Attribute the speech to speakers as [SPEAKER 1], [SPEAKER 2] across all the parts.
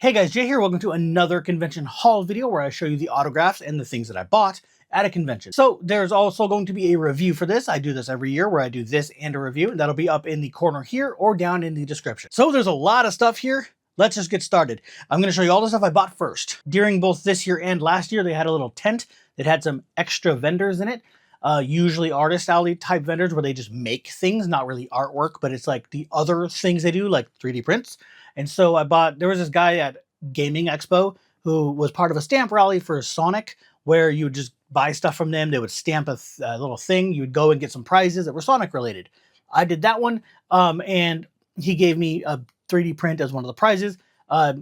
[SPEAKER 1] Hey guys, Jay here. Welcome to another convention haul video where I show you the autographs and the things that I bought at a convention. So there's also going to be a review for this. I do this every year where I do this and a review, and that'll be up in the corner here or down in the description. So there's a lot of stuff here. Let's just get started. I'm going to show you all the stuff I bought first. During both this year and last year, they had a little tent that had some extra vendors in it. Usually artist alley type vendors where they just make things, not really artwork, but it's like the other things they do, like 3D prints. And so there was this guy at Gaming Expo who was part of a stamp rally for Sonic, where you would just buy stuff from them. They would stamp a little thing. You would go and get some prizes that were Sonic related. I did that one, and he gave me a 3D print as one of the prizes.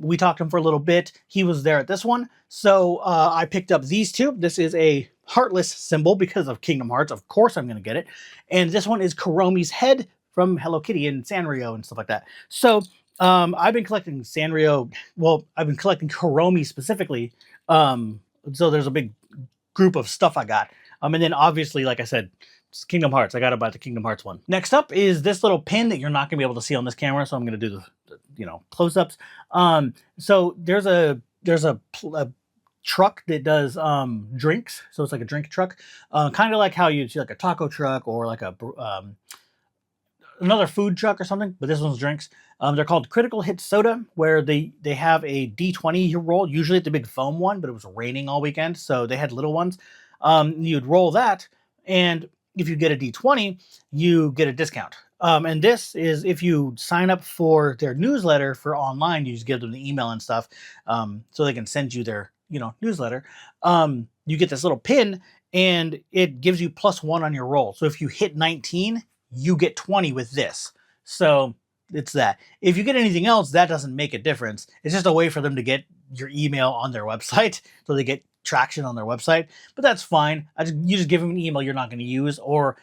[SPEAKER 1] We talked to him for a little bit. He was there at this one. So I picked up these two. This is a Heartless symbol because of Kingdom Hearts. Of course I'm going to get it. And this one is Kuromi's head from Hello Kitty and Sanrio and stuff like that. So I've been collecting Sanrio. Well, I've been collecting Kuromi specifically. So there's a big group of stuff I got. And then obviously, like I said, it's Kingdom Hearts. I got to buy the Kingdom Hearts one. Next up is this little pin that you're not going to be able to see on this camera. So I'm going to do the close-ups. So there's a truck that does drinks. So it's like a drink truck. Kind of like how you see like a taco truck or like a another food truck or something, but this one's drinks. They're called Critical Hit Soda, where they have a D20 roll, usually at the big foam one, but it was raining all weekend, so they had little ones. You'd roll that, and if you get a D20, you get a discount. And this is if you sign up for their newsletter for online, you just give them the email and stuff, so they can send you their newsletter. You get this little pin, and it gives you +1 on your roll. So if you hit 19, you get 20 with this. So it's that. If you get anything else, that doesn't make a difference. It's just a way for them to get your email on their website, so they get traction on their website. But that's fine. You just give them an email you're not going to use, or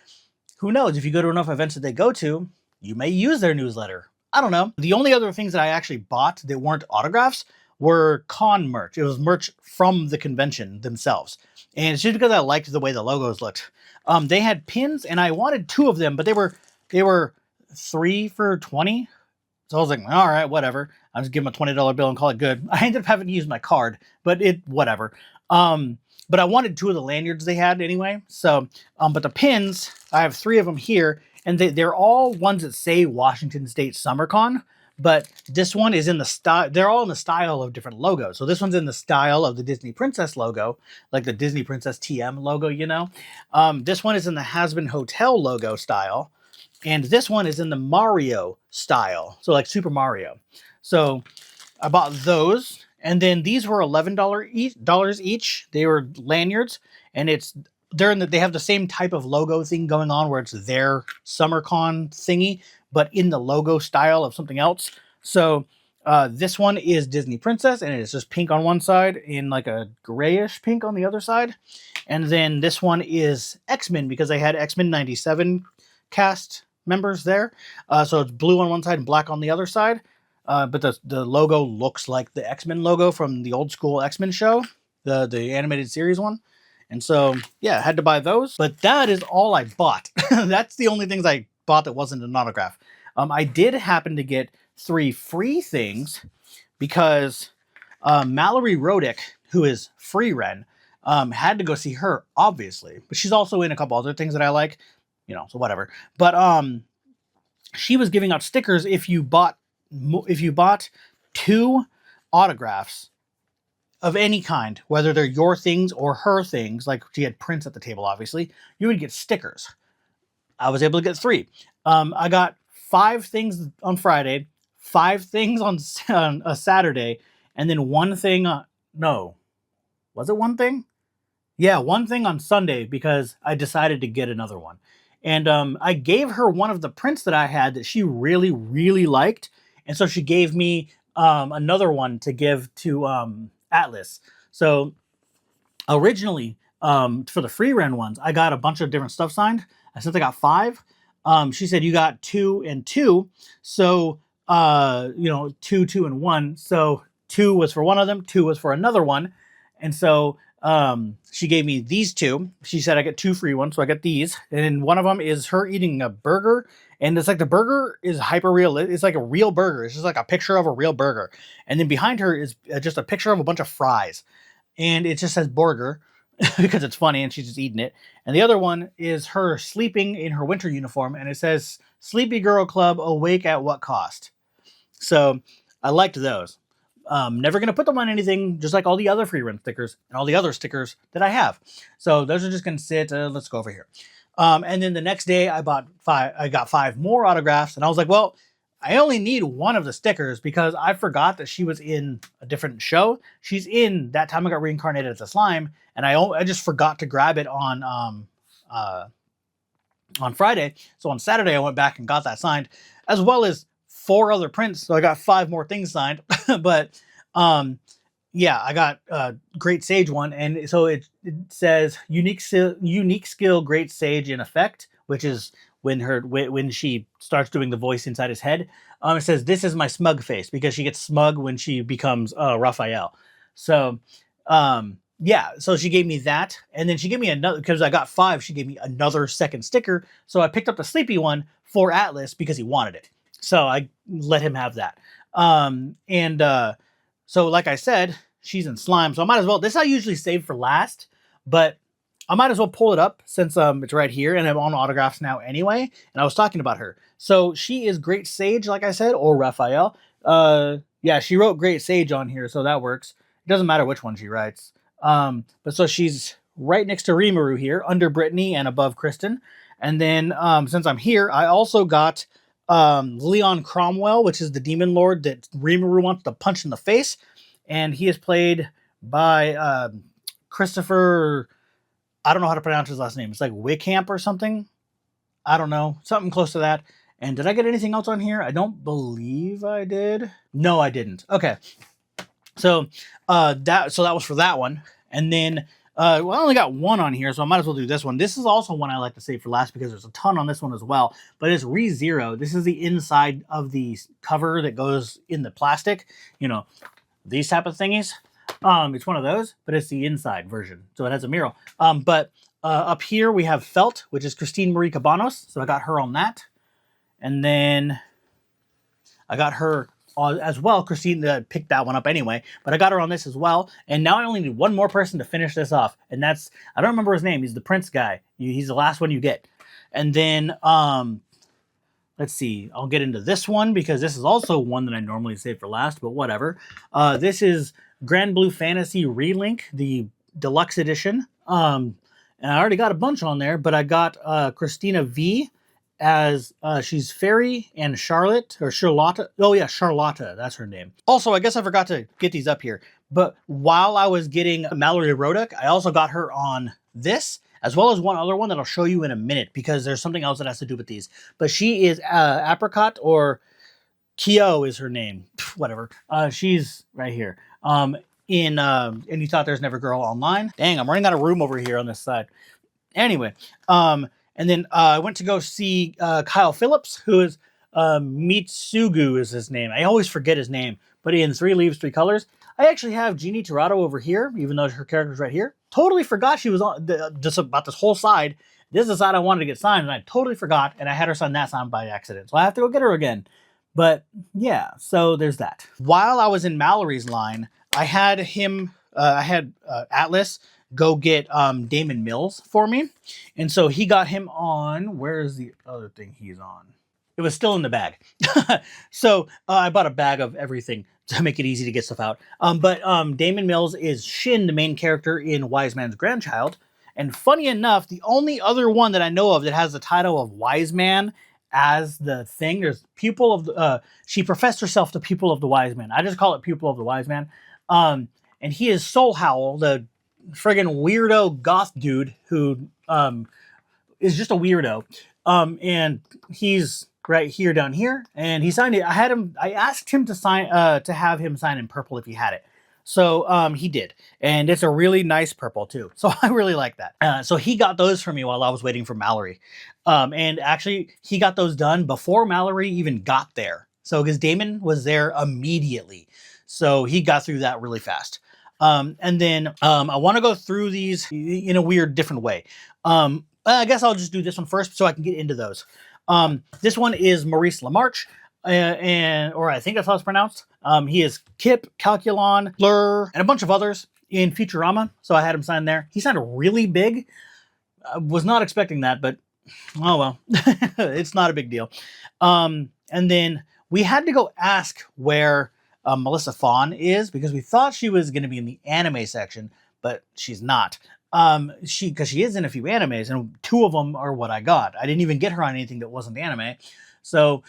[SPEAKER 1] who knows, if you go to enough events that they go to, you may use their newsletter. I don't know. The only other things that I actually bought that weren't autographs were con merch. It was merch from the convention themselves. And it's just because I liked the way the logos looked. They had pins, and I wanted 2 of them, but they were 3 for $20. So I was like, all right, whatever. I'll just give them a $20 bill and call it good. I ended up having to use my card, but whatever. But I wanted 2 of the lanyards they had anyway. So, but the pins, I have 3 of them here, and they're all ones that say Washington State SummerCon. But this one is in the style, they're all in the style of different logos. So this one's in the style of the Disney Princess logo, like the Disney Princess TM logo, This one is in the Has-Been Hotel logo style. And this one is in the Mario style. So like Super Mario. So I bought those. And then these were $11 each. They were lanyards. And they have the same type of logo thing going on where it's their SummerCon thingy, but in the logo style of something else. So this one is Disney Princess, and it's just pink on one side in like a grayish pink on the other side. And then this one is X-Men, because they had X-Men 97 cast members there. So it's blue on one side and black on the other side. But the logo looks like the X-Men logo from the old school X-Men show, the animated series one. And so, yeah, I had to buy those. But that is all I bought. That's the only things I bought that wasn't an autograph. I did happen to get 3 free things because Mallory Rodick, who is Free Ren, had to go see her, obviously. But she's also in a couple other things that I like, so whatever. But she was giving out stickers if you bought 2 autographs of any kind, whether they're your things or her things, like she had prints at the table, obviously, you would get stickers. I was able to get 3. I got 5 things on Friday, 5 things on a Saturday, and then 1 thing no. Was it 1 thing? Yeah, 1 thing on Sunday, because I decided to get another one. And I gave her one of the prints that I had that she really, really liked. And so she gave me another one to give to Atlas. So originally, for the free Ren ones, I got a bunch of different stuff signed. I said I got 5. She said you got 2 and 2. So, 2, 2, and 1. So 2 was for one of them, 2 was for another one. And so She gave me these two. She said I get 2 free ones, so I got these. And one of them is her eating a burger, and it's like the burger is hyper real. It's like a real burger. It's just like a picture of a real burger. And then behind her is just a picture of a bunch of fries, and it just says burger because it's funny, and she's just eating it. And the other one is her sleeping in her winter uniform, and it says "Sleepy Girl Club, awake at what cost?" So I liked those. Never going to put them on anything, just like all the other free run stickers and all the other stickers that I have. So those are just going to sit. Let's go over here. And then the next day I got 5 more autographs, and I was like, well, I only need one of the stickers because I forgot that she was in a different show. She's in That Time I Got Reincarnated as a Slime, and I just forgot to grab it on Friday. So on Saturday I went back and got that signed, as well as 4 other prints, so I got 5 more things signed. But yeah, I got Great Sage one, and so it says unique skill Great Sage in effect, which is when she starts doing the voice inside his head. It says this is my smug face, because she gets smug when she becomes Raphael. So yeah, so she gave me that, and then she gave me another, because I got 5, she gave me another second sticker. So I picked up the sleepy one for Atlas because he wanted it. So I let him have that. So like I said, she's in slime. So I might as well, this I usually save for last, but I might as well pull it up since it's right here, and I'm on autographs now anyway. And I was talking about her. So she is Great Sage, like I said, or Raphael. Yeah, she wrote Great Sage on here, so that works. It doesn't matter which one she writes. But so she's right next to Rimuru here, under Brittany and above Kristen. And then since I'm here, I also got Leon Cromwell, which is the demon lord that Rimuru wants to punch in the face, and he is played by Christopher. I don't know how to pronounce his last name. It's like Wickamp or something. I don't know, something close to that. And did I get anything else on here? I don't believe I did. No, I didn't. Okay, so that was for that one, and then. Well, I only got 1 on here, so I might as well do this one. This is also one I like to save for last because there's a ton on this one as well. But it's ReZero. This is the inside of the cover that goes in the plastic. You know, these type of thingies. It's one of those, but it's the inside version. So it has a mural. But up here we have Felt, which is Christine Marie Cabanos. So I got her on that. And then I got her as well. Christine picked that one up anyway, but I got her on this as well. And now I only need 1 more person to finish this off, and that's, I don't remember his name. He's the Prince guy. He's the last one you get. And then let's see, I'll get into this one because this is also one that I normally save for last, but whatever. This is Grand Blue Fantasy Relink, the deluxe edition. And I already got a bunch on there, but I got Christina V as she's Fairy, and Charlotte, or Charlotta. Oh yeah, Charlotta, that's her name. Also, I guess I forgot to get these up here, but while I was getting Mallory Roddick, I also got her on this, as well as one other one that I'll show you in a minute, because there's something else that has to do with these. But she is Apricot, or Kyo is her name. Whatever. She's right here. And You Thought There's Never Girl Online. Dang, I'm running out of room over here on this side. Anyway, and then I went to go see Kyle Phillips, who is Mitsugu is his name. I always forget his name, but in 3 Leaves, 3 Colors. I actually have Jeannie Torado over here, even though her character's right here. Totally forgot she was on just about this whole side. This is the side I wanted to get signed, and I totally forgot, and I had her sign that sign by accident. So I have to go get her again. But yeah, so there's that. While I was in Mallory's line, I had Atlas go get Damon Mills for me. And so he got him on, where is the other thing he's on? It was still in the bag. So I bought a bag of everything to make it easy to get stuff out. But Damon Mills is Shin, the main character in Wise Man's Grandchild. And funny enough, the only other one that I know of that has the title of Wise Man as the thing, there's Pupil of the, she professed herself the Pupil of the Wise Man. I just call it Pupil of the Wise Man. And he is Soul Howl, the friggin' weirdo goth dude who is just a weirdo. And he's right here, down here, and he signed it. I asked him to sign, to have him sign in purple if he had it. So he did, and it's a really nice purple too. So I really like that. So he got those for me while I was waiting for Mallory. And actually, he got those done before Mallory even got there. So because Damon was there immediately, so he got through that really fast. And then I want to go through these in a weird, different way. I guess I'll just do this one first so I can get into those. This one is Maurice LaMarche, or I think that's how it's pronounced. He is Kip, Calculon, Blur, and a bunch of others in Futurama. So I had him sign there. He signed really big. I was not expecting that, but oh well, it's not a big deal. And then we had to go ask where Melissa Fawn is because we thought she was going to be in the anime section, but she's not. Because she is in a few animes, and 2 of them are what I got. I didn't even get her on anything that wasn't anime, so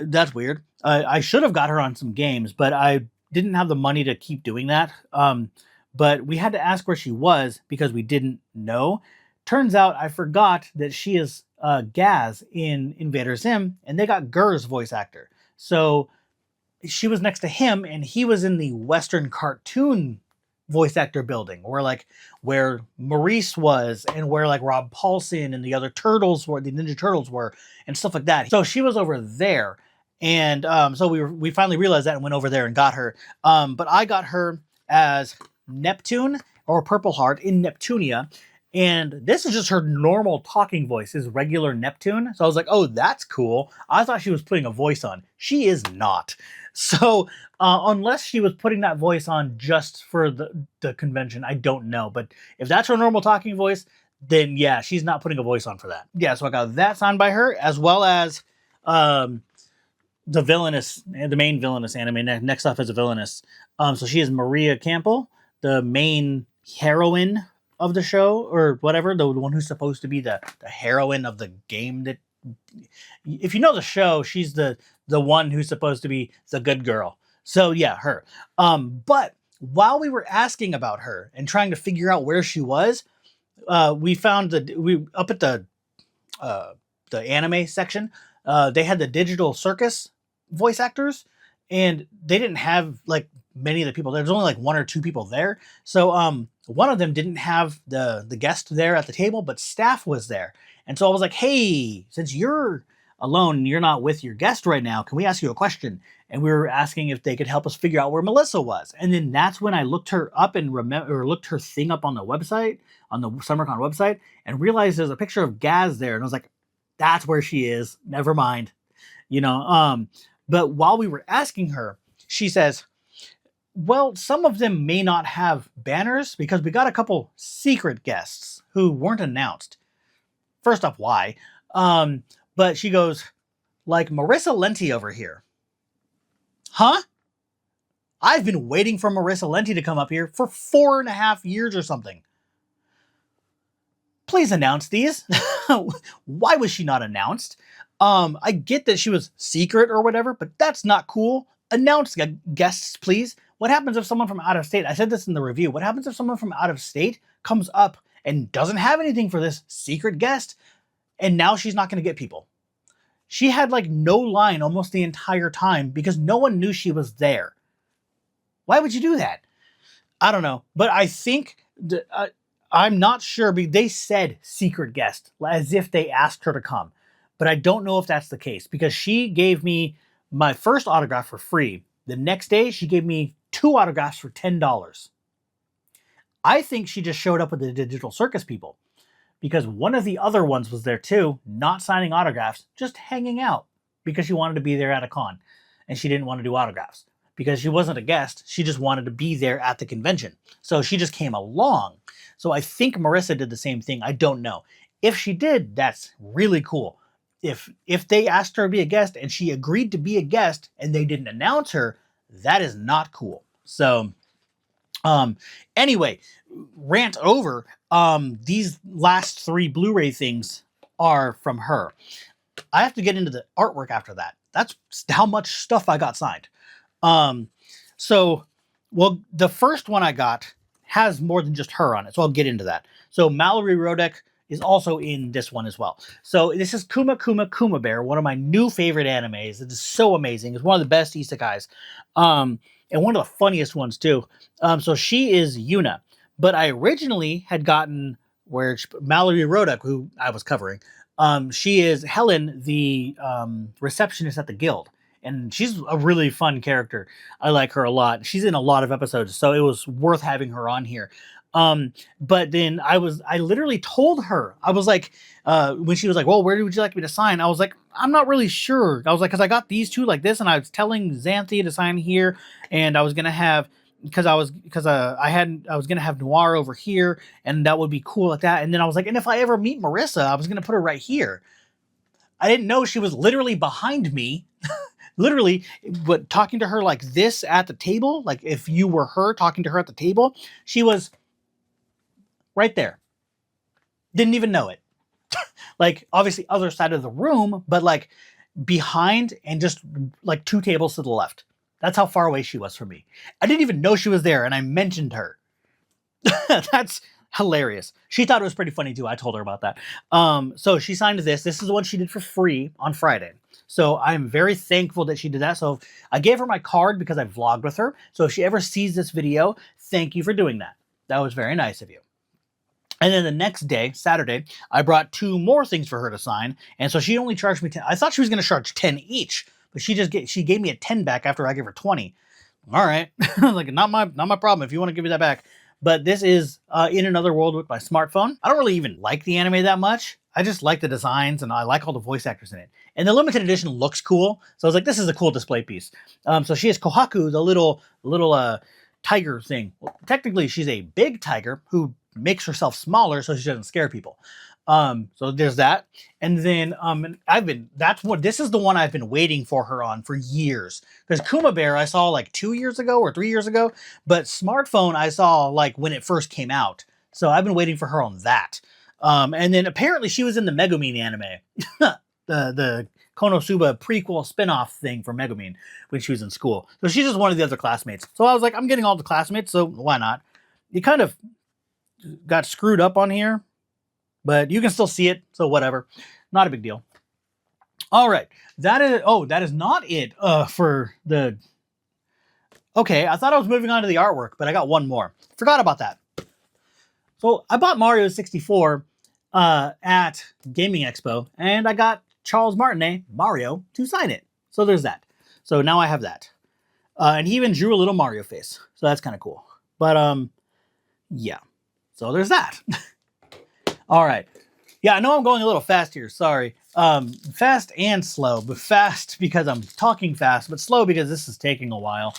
[SPEAKER 1] that's weird. I should have got her on some games, but I didn't have the money to keep doing that. But we had to ask where she was because we didn't know. Turns out I forgot that she is Gaz in Invader Zim, and they got Gur's voice actor. So she was next to him, and he was in the Western cartoon voice actor building, where Maurice was, and where like Rob Paulson and the other turtles were, the Ninja Turtles were, and stuff like that. So she was over there, and so we finally realized that and went over there and got her. But I got her as Neptune, or Purple Heart in Neptunia. And this is just her normal talking voice, is regular Neptune. So I was like, oh, that's cool. I thought she was putting a voice on. She is not. So unless she was putting that voice on just for the convention, I don't know. But if that's her normal talking voice, then yeah, she's not putting a voice on for that. Yeah, so I got that signed by her, as well as the main villainous anime. Next up is a villainous. So she is Maria Campbell, the main heroine of the show, or whatever, the one who's supposed to be the heroine of the game. That, if you know the show, she's the one who's supposed to be the good girl. So yeah, her. But while we were asking about her and trying to figure out where she was, we found that up at the anime section, they had the Digital Circus voice actors, and they didn't have like many of the people. There's only like 1 or 2 people there. So one of them didn't have the guest there at the table, but staff was there. And so I was like, hey, since you're alone, you're not with your guest right now, can we ask you a question? And we were asking if they could help us figure out where Melissa was. And then that's when I looked her up and looked her thing up on the website, on the SummerCon website, and realized there's a picture of Gaz there. And I was like, that's where she is. Never mind. But while we were asking her, she says, well, some of them may not have banners because we got a couple secret guests who weren't announced. First off, why? But she goes, like Marissa Lenti over here. Huh? I've been waiting for Marissa Lenti to come up here for 4.5 years or something. Please announce these. Why was she not announced? I get that she was secret or whatever, but that's not cool. Announce guests, please. What happens if someone from out of state, I said this in the review, what happens if someone from out of state comes up and doesn't have anything for this secret guest, and now she's not going to get people? She had like no line almost the entire time because no one knew she was there. Why would you do that? I don't know, but I think I'm not sure. They said secret guest as if they asked her to come, but I don't know if that's the case because she gave me my first autograph for free. The next day, she gave me 2 autographs for $10. I think she just showed up with the Digital Circus people because one of the other ones was there too, not signing autographs, just hanging out because she wanted to be there at a con and she didn't want to do autographs because she wasn't a guest. She just wanted to be there at the convention. So she just came along. So I think Marissa did the same thing. I don't know. If she did, that's really cool. If they asked her to be a guest and she agreed to be a guest and they didn't announce her, that is not cool. So anyway, rant over. These last 3 Blu-ray things are from her. I have to get into the artwork after that. That's how much stuff I got signed. Well, the first one I got has more than just her on it, so I'll get into that. So Mallory Rodek is also in this one as well. So this is Kuma Kuma Kuma Bear, one of my new favorite animes. It is so amazing. It's one of the best isekais. And one of the funniest ones too. So she is Yuna. But I originally had gotten Mallory Rodek, who I was covering, she is Helen, the receptionist at the guild. and she's a really fun character. I like her a lot. She's in a lot of episodes, so it was worth having her on here. But then I literally told her, I was like, when she was like, well, where would you like me to sign? I was like, I'm not really sure. I was like, because I got these two like this, and I was telling Xanthi to sign here, and I was gonna have I was gonna have Noir over here, and that would be cool like that. And then I was like, and if I ever meet Marissa, I was gonna put her right here. I didn't know she was literally behind me, literally, but talking to her like this at the table. Like if you were her talking to her at the table, she was right there. Didn't even know it. Like obviously other side of the room, but like behind and just like 2 tables to the left. That's how far away she was from me. I didn't even know she was there, and I mentioned her. That's hilarious. She thought it was pretty funny too. I told her about that. So she signed this. This is the one she did for free on Friday. So I'm very thankful that she did that. So I gave her my card because I vlogged with her. So if she ever sees this video, thank you for doing that. That was very nice of you. And then the next day, Saturday, I brought 2 more things for her to sign. And so she only charged me 10. I thought she was going to charge 10 each, but she gave me a 10 back after I gave her 20. All right. Like, not my problem if you want to give me that back. But this is In Another World with my smartphone. I don't really even like the anime that much. I just like the designs, and I like all the voice actors in it. And the limited edition looks cool. So I was like, this is a cool display piece. So she has Kohaku, the little tiger thing. Well, technically, she's a big tiger who makes herself smaller so she doesn't scare people. So there's that. And then this is the one I've been waiting for her on for years. Because Kuma Bear I saw like 2 years ago or 3 years ago, but Smartphone I saw like when it first came out. So I've been waiting for her on that. And then apparently she was in the Megumin anime. the Konosuba prequel spin-off thing for Megumin when she was in school. So she's just one of the other classmates. So I was like, I'm getting all the classmates, so why not? You kind of got screwed up on here, but you can still see it, so whatever. Not a big deal. All right. That is not it for the... Okay, I thought I was moving on to the artwork, but I got one more. Forgot about that. So I bought Mario 64 at Gaming Expo, and I got Charles Martinet, Mario, to sign it. So there's that. So now I have that. And he even drew a little Mario face. So that's kind of cool. But, yeah. So there's that. All right. Yeah, I know I'm going a little fast here. Sorry. Fast and slow, but fast because I'm talking fast, but slow because this is taking a while.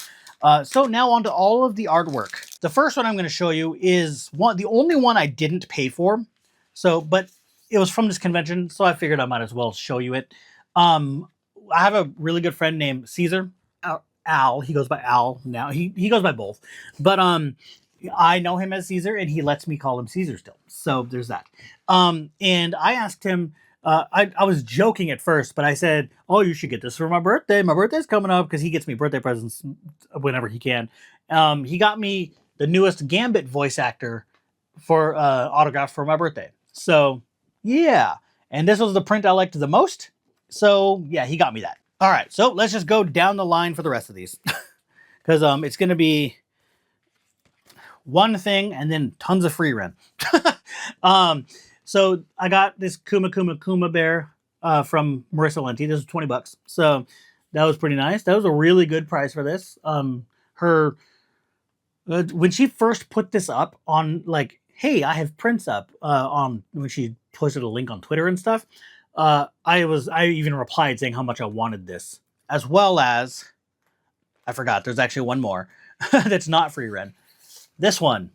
[SPEAKER 1] So now on to all of the artwork. The first one I'm going to show you is the only one I didn't pay for. So, but it was from this convention, so I figured I might as well show you it. I have a really good friend named Caesar. Al. He goes by Al now. He goes by both. But I know him as Caesar, and he lets me call him Caesar still. So there's that. And I asked him, I was joking at first, but I said, oh, you should get this for my birthday. My birthday's coming up, because he gets me birthday presents whenever he can. He got me the newest Gambit voice actor for autograph for my birthday. So, yeah. And this was the print I liked the most. So, yeah, he got me that. All right, so let's just go down the line for the rest of these. Because it's going to be one thing and then tons of free rent. So I got this Kuma Bear from Marissa Lenti. This was $20. So that was pretty nice. That was a really good price for this. When she first put this up on, like, hey, I have prints up on when she posted a link on Twitter and stuff. I even replied saying how much I wanted this, as well as I forgot. There's actually one more that's not free rent. This one.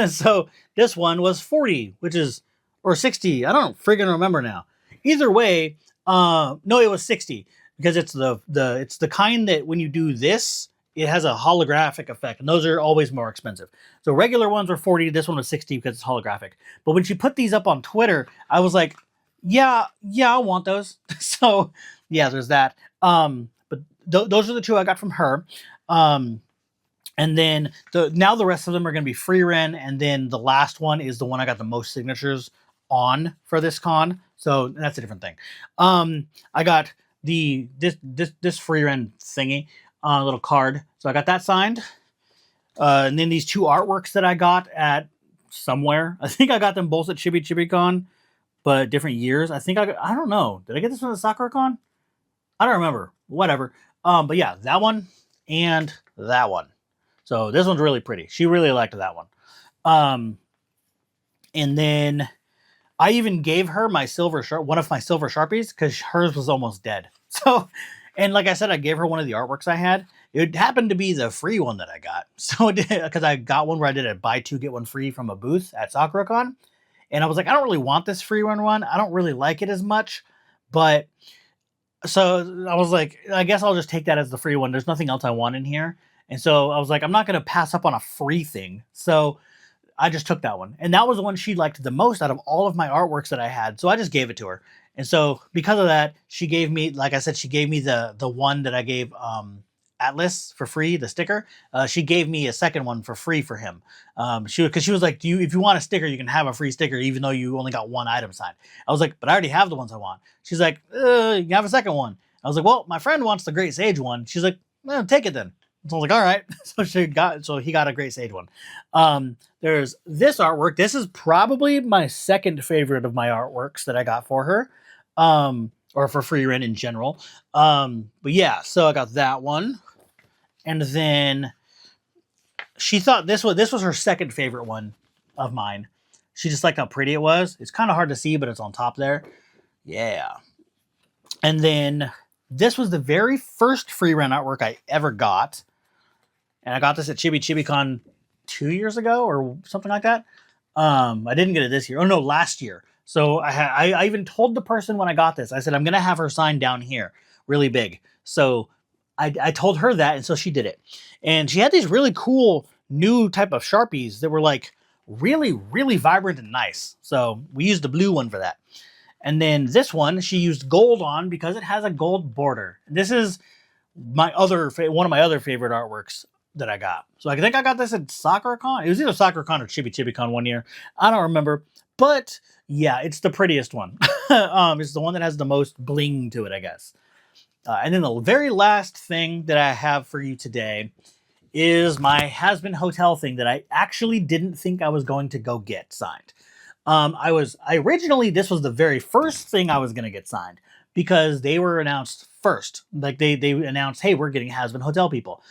[SPEAKER 1] So this one was 40, which is, or 60. I don't friggin' remember now. Either way, no, it was 60 because it's the kind that when you do this, it has a holographic effect, and those are always more expensive. So regular ones were 40. This one was 60 because it's holographic. But when she put these up on Twitter, I was like, yeah, I want those. So yeah, there's that. But those are the two I got from her. And then now the rest of them are going to be free rent. And then the last one is the one I got the most signatures on for this con. So that's a different thing. I got this free rent thingy, little card. So I got that signed. And then these two artworks that I got at somewhere. I think I got them both at Chibi Chibi Con, but different years. I don't know. Did I get this one at SakuraCon? I don't remember. whatever. But yeah, that one and that one. So this one's really pretty. She really liked that one. And then I even gave her my one of my silver Sharpies, because hers was almost dead. So, and like I said, I gave her one of the artworks I had. It happened to be the free one that I got. So, because I got one where I did a buy two, get one free from a booth at SummerCon. And I was like, I don't really want this free one. I don't really like it as much. But, so I was like, I guess I'll just take that as the free one. There's nothing else I want in here. And so I was like, I'm not going to pass up on a free thing. So I just took that one. And that was the one she liked the most out of all of my artworks that I had. So I just gave it to her. And so because of that, she gave me, like I said, she gave me the one that I gave Atlas for free, the sticker. She gave me a second one for free for him. Because she was like, if you want a sticker, you can have a free sticker, even though you only got one item signed. I was like, but I already have the ones I want. She's like, you can have a second one. I was like, well, my friend wants the Great Sage one. She's like, well, take it then. So I was like, all right. So he got a Great Sage one. There's this artwork. This is probably my second favorite of my artworks that I got for her. Or for free rent in general. But yeah, so I got that one. And then she thought this was her second favorite one of mine. She just liked how pretty it was. It's kind of hard to see, but it's on top there. Yeah. And then this was the very first free rent artwork I ever got. And I got this at ChibiChibiCon 2 years ago or something like that. I didn't get it this year. Oh no, last year. So I even told the person when I got this, I said, I'm going to have her sign down here really big. So I told her that, and so she did it. And she had these really cool new type of Sharpies that were like really, really vibrant and nice. So we used the blue one for that. And then this one, she used gold on because it has a gold border. This is one of my other favorite artworks that I got. So I think I got this at SummerCon. It was either SummerCon or ChibiChibiCon one year. I don't remember. But yeah, it's the prettiest one. It's the one that has the most bling to it, I guess. And then the very last thing that I have for you today is my Has-Been Hotel thing that I actually didn't think I was going to go get signed. Originally, this was the very first thing I was going to get signed because they were announced first. Like they announced, hey, we're getting Has-Been Hotel people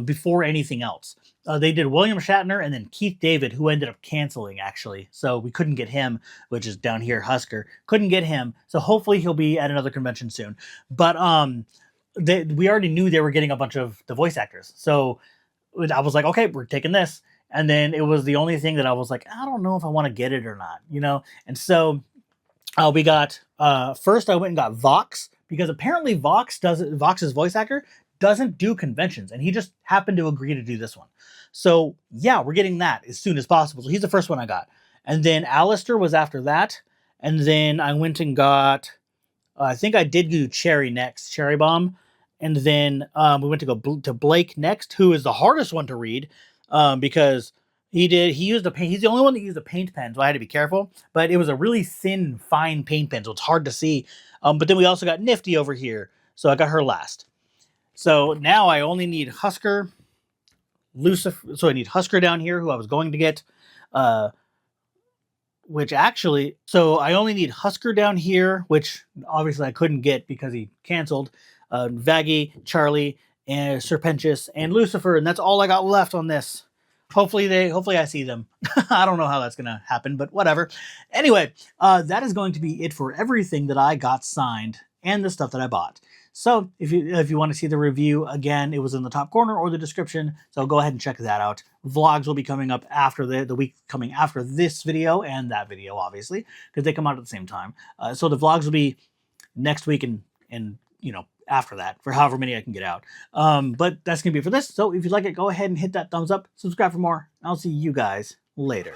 [SPEAKER 1] before anything else. They did William Shatner and then Keith David, who ended up canceling, actually. So we couldn't get him, which is down here, Husker. Couldn't get him. So hopefully he'll be at another convention soon. But we already knew they were getting a bunch of the voice actors. So I was like, okay, we're taking this. And then it was the only thing that I was like, I don't know if I want to get it or not, you know? And so we got, first I went and got Vox, because apparently Vox's voice actor doesn't do conventions, and he just happened to agree to do this one. So yeah, we're getting that as soon as possible. So he's the first one I got. And then Alistair was after that. And then I went and got, I think I did do Cherry next, Cherry Bomb. And then we went to go to Blake next, who is the hardest one to read because he's the only one that used a paint pen, so I had to be careful. But it was a really thin, fine paint pen, so it's hard to see. But then we also got Nifty over here, so I got her last. So now I only need Husker, Lucifer. So I need Husker down here, who I was going to get. So I only need Husker down here, which obviously I couldn't get because he canceled. Vaggie, Charlie, and Serpentius, and Lucifer, and that's all I got left on this. Hopefully I see them. I don't know how that's gonna happen, but whatever. Anyway, that is going to be it for everything that I got signed and the stuff that I bought. So if you want to see the review, again, it was in the top corner or the description, so go ahead and check that out. Vlogs will be coming up after the week coming after this video and that video, obviously, because they come out at the same time. So the vlogs will be next week and you know, after that, for however many I can get out. But that's going to be it for this. So if you like it, go ahead and hit that thumbs up, subscribe for more. I'll see you guys later.